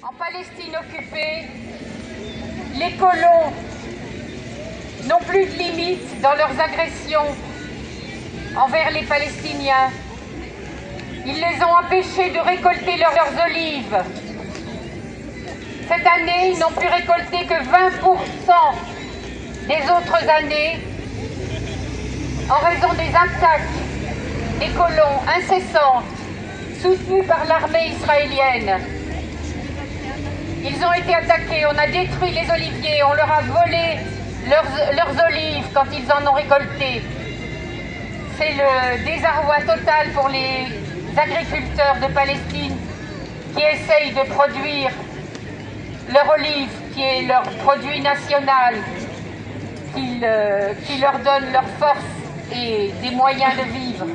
En Palestine occupée, les colons n'ont plus de limites dans leurs agressions envers les Palestiniens. Ils les ont empêchés de récolter leurs olives. Cette année, ils n'ont pu récolter que 20% des autres années en raison des attaques des colons incessantes soutenues par l'armée israélienne. Ils ont été attaqués, on a détruit les oliviers, on leur a volé leurs olives quand ils en ont récolté. C'est le désarroi total pour les agriculteurs de Palestine qui essayent de produire leur olive, qui est leur produit national, qui leur donne leur force et des moyens de vivre.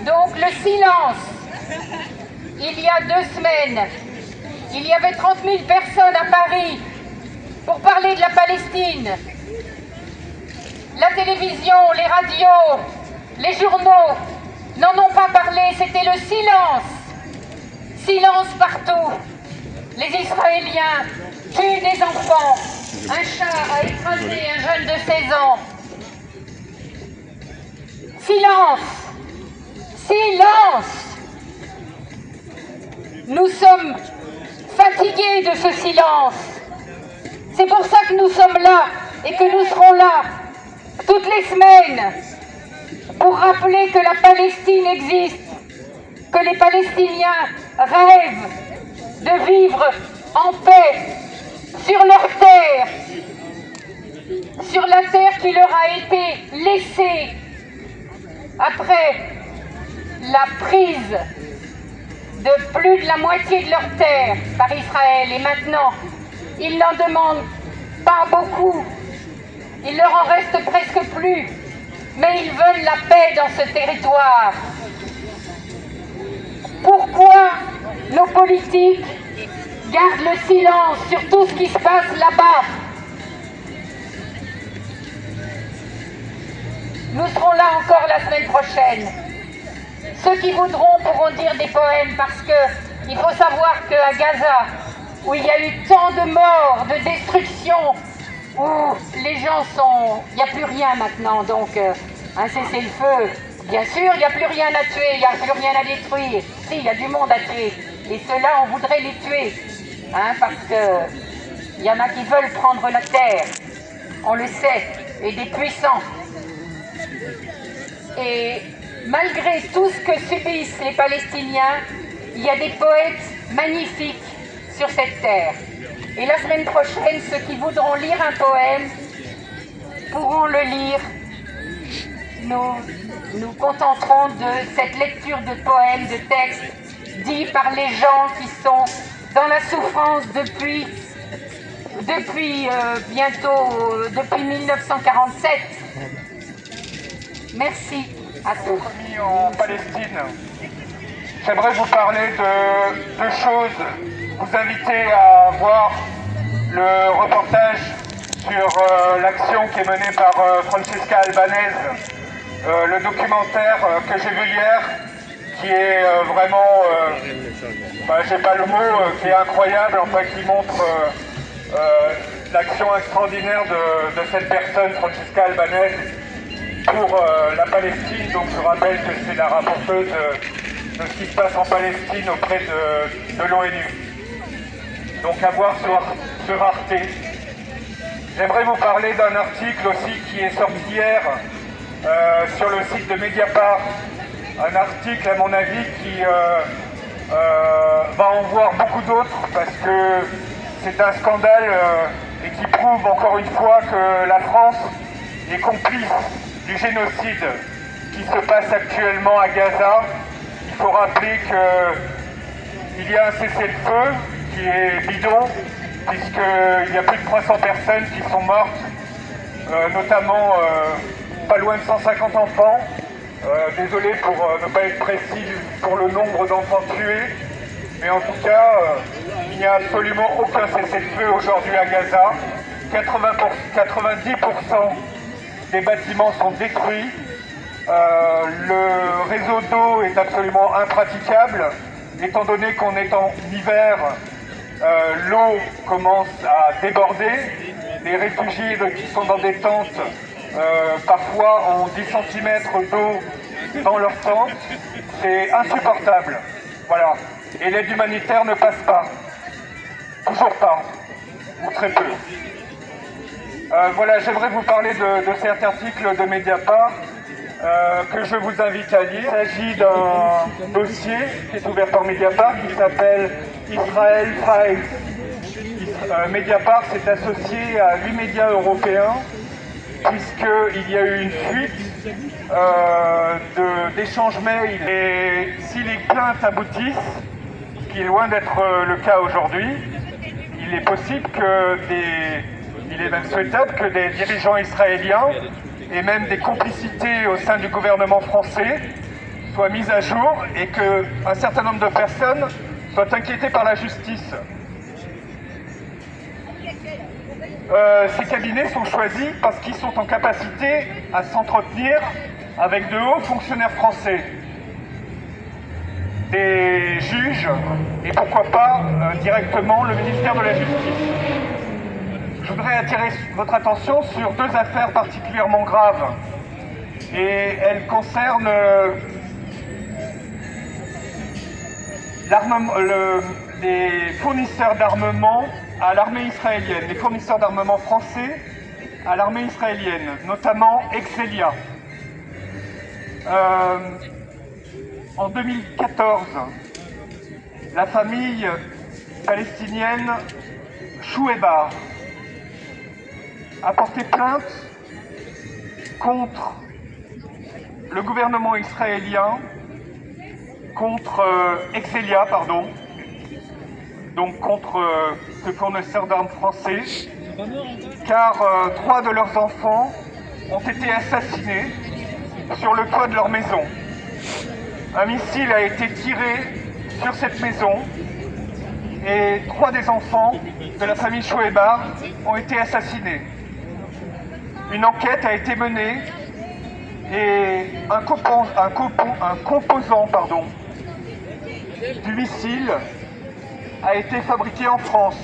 Donc le silence. Il y a 2 semaines, il y avait 30 000 personnes à Paris pour parler de la Palestine. La télévision, les radios, les journaux n'en ont pas parlé, c'était le silence. Silence partout. Les Israéliens tuent des enfants. Un chat a écrasé un jeune de 16 ans. Silence. Silence. Nous sommes fatigués de ce silence. C'est pour ça que nous sommes là et que nous serons là toutes les semaines pour rappeler que la Palestine existe, que les Palestiniens rêvent de vivre en paix sur leur terre, sur la terre qui leur a été laissée après la prise de plus de la moitié de leur terre par Israël. Et maintenant, ils n'en demandent pas beaucoup. Il leur en reste presque plus. Mais ils veulent la paix dans ce territoire. Pourquoi nos politiques gardent le silence sur tout ce qui se passe là-bas? Nous serons là encore la semaine prochaine. Ceux qui voudront pourront dire des poèmes parce qu'il faut savoir qu'à Gaza, où il y a eu tant de morts, de destruction, où les gens sont... Il n'y a plus rien maintenant, donc un cessez-le-feu. Bien sûr, il n'y a plus rien à tuer, il n'y a plus rien à détruire. Si, il y a du monde à tuer. Et ceux-là, on voudrait les tuer. Parce qu'il y en a qui veulent prendre la terre. On le sait. Et des puissants. Et malgré tout ce que subissent les Palestiniens, il y a des poètes magnifiques sur cette terre. Et la semaine prochaine, ceux qui voudront lire un poème pourront le lire. Nous contenterons de cette lecture de poèmes, de textes dits par les gens qui sont dans la souffrance depuis bientôt, depuis 1947. Merci à tous. En Palestine, j'aimerais vous parler de 2 choses. Vous inviter à voir le reportage sur l'action qui est menée par Francesca Albanese, le documentaire que j'ai vu hier, qui est vraiment, j'ai pas le mot, qui est incroyable, enfin qui montre l'action extraordinaire de cette personne, Francesca Albanese, pour la Palestine. Donc je rappelle que c'est la rapporteuse de ce qui se passe en Palestine auprès de l'ONU. Donc à voir sur Arte. J'aimerais vous parler d'un article aussi qui est sorti hier sur le site de Mediapart. Un article à mon avis qui va en voir beaucoup d'autres parce que c'est un scandale et qui prouve encore une fois que la France est complice du génocide qui se passe actuellement à Gaza. Il faut rappeler qu'il y a un cessez-le-feu qui est bidon, puisqu'il y a plus de 300 personnes qui sont mortes, notamment pas loin de 150 enfants. Désolé pour ne pas être précis pour le nombre d'enfants tués, mais en tout cas, il n'y a absolument aucun cessez-le-feu aujourd'hui à Gaza. 90% des bâtiments sont détruits. Le réseau d'eau est absolument impraticable. étant donné qu'on est en hiver, l'eau commence à déborder. Les réfugiés qui sont dans des tentes, parfois ont 10 cm d'eau dans leurs tentes. C'est insupportable. Voilà. Et l'aide humanitaire ne passe pas. Toujours pas. Ou très peu. Voilà, j'aimerais vous parler de cet article de Mediapart que je vous invite à lire. Il s'agit d'un dossier qui est ouvert par Mediapart qui s'appelle Israel Files. Mediapart s'est associé à 8 médias européens puisqu'il y a eu une fuite d'échanges mails. Et si les plaintes aboutissent, ce qui est loin d'être le cas aujourd'hui, il est possible il est même souhaitable que des dirigeants israéliens et même des complicités au sein du gouvernement français soient mises à jour et qu'un certain nombre de personnes soient inquiétées par la justice. Ces cabinets sont choisis parce qu'ils sont en capacité à s'entretenir avec de hauts fonctionnaires français, des juges et pourquoi pas directement le ministère de la Justice. Je voudrais attirer votre attention sur deux affaires particulièrement graves et elles concernent les fournisseurs d'armement à l'armée israélienne, les fournisseurs d'armement français à l'armée israélienne, notamment Excelia. En 2014, la famille palestinienne Chouebar a porté plainte contre le gouvernement israélien, contre Excelia, donc contre ce fournisseur d'armes français, car 3 de leurs enfants ont été assassinés sur le toit de leur maison. Un missile a été tiré sur cette maison et 3 des enfants de la famille Chouebar ont été assassinés. Une enquête a été menée et un composant du missile a été fabriqué en France.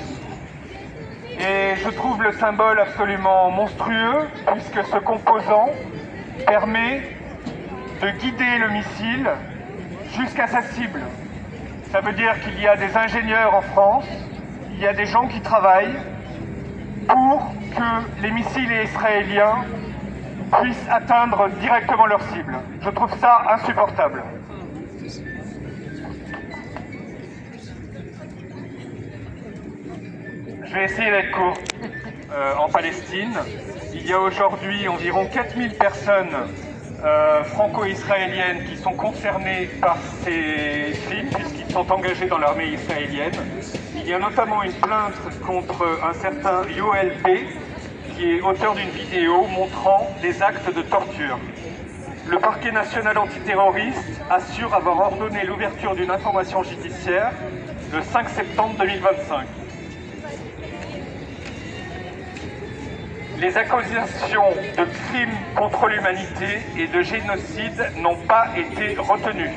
Et je trouve le symbole absolument monstrueux puisque ce composant permet de guider le missile jusqu'à sa cible. Ça veut dire qu'il y a des ingénieurs en France, il y a des gens qui travaillent pour que les missiles israéliens puissent atteindre directement leur cible. Je trouve ça insupportable. Je vais essayer d'être court. En Palestine, il y a aujourd'hui environ 4000 personnes franco-israéliennes qui sont concernées par ces crimes puisqu'ils sont engagés dans l'armée israélienne. Il y a notamment une plainte contre un certain Yoel P, qui est auteur d'une vidéo montrant des actes de torture. Le parquet national antiterroriste assure avoir ordonné l'ouverture d'une information judiciaire le 5 septembre 2025. Les accusations de crimes contre l'humanité et de génocide n'ont pas été retenues.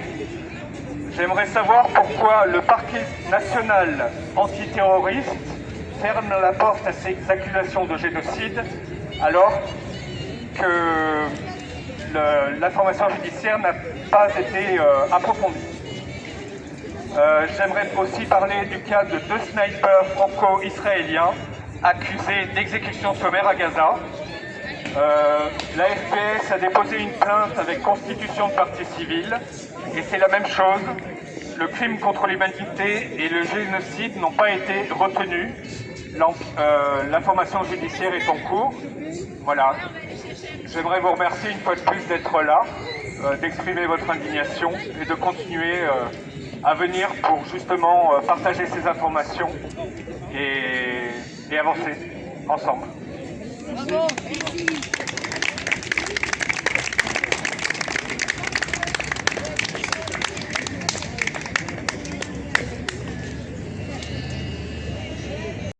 J'aimerais savoir pourquoi le parquet national antiterroriste ferme la porte à ces accusations de génocide alors que l'information judiciaire n'a pas été approfondie. J'aimerais aussi parler du cas de 2 snipers franco-israéliens accusés d'exécution sommaire à Gaza. La FPS a déposé une plainte avec constitution de partie civile et c'est la même chose. Le crime contre l'humanité et le génocide n'ont pas été retenus. L'information judiciaire est en cours. Voilà. J'aimerais vous remercier une fois de plus d'être là, d'exprimer votre indignation et de continuer à venir pour justement partager ces informations et avancer ensemble. Bravo.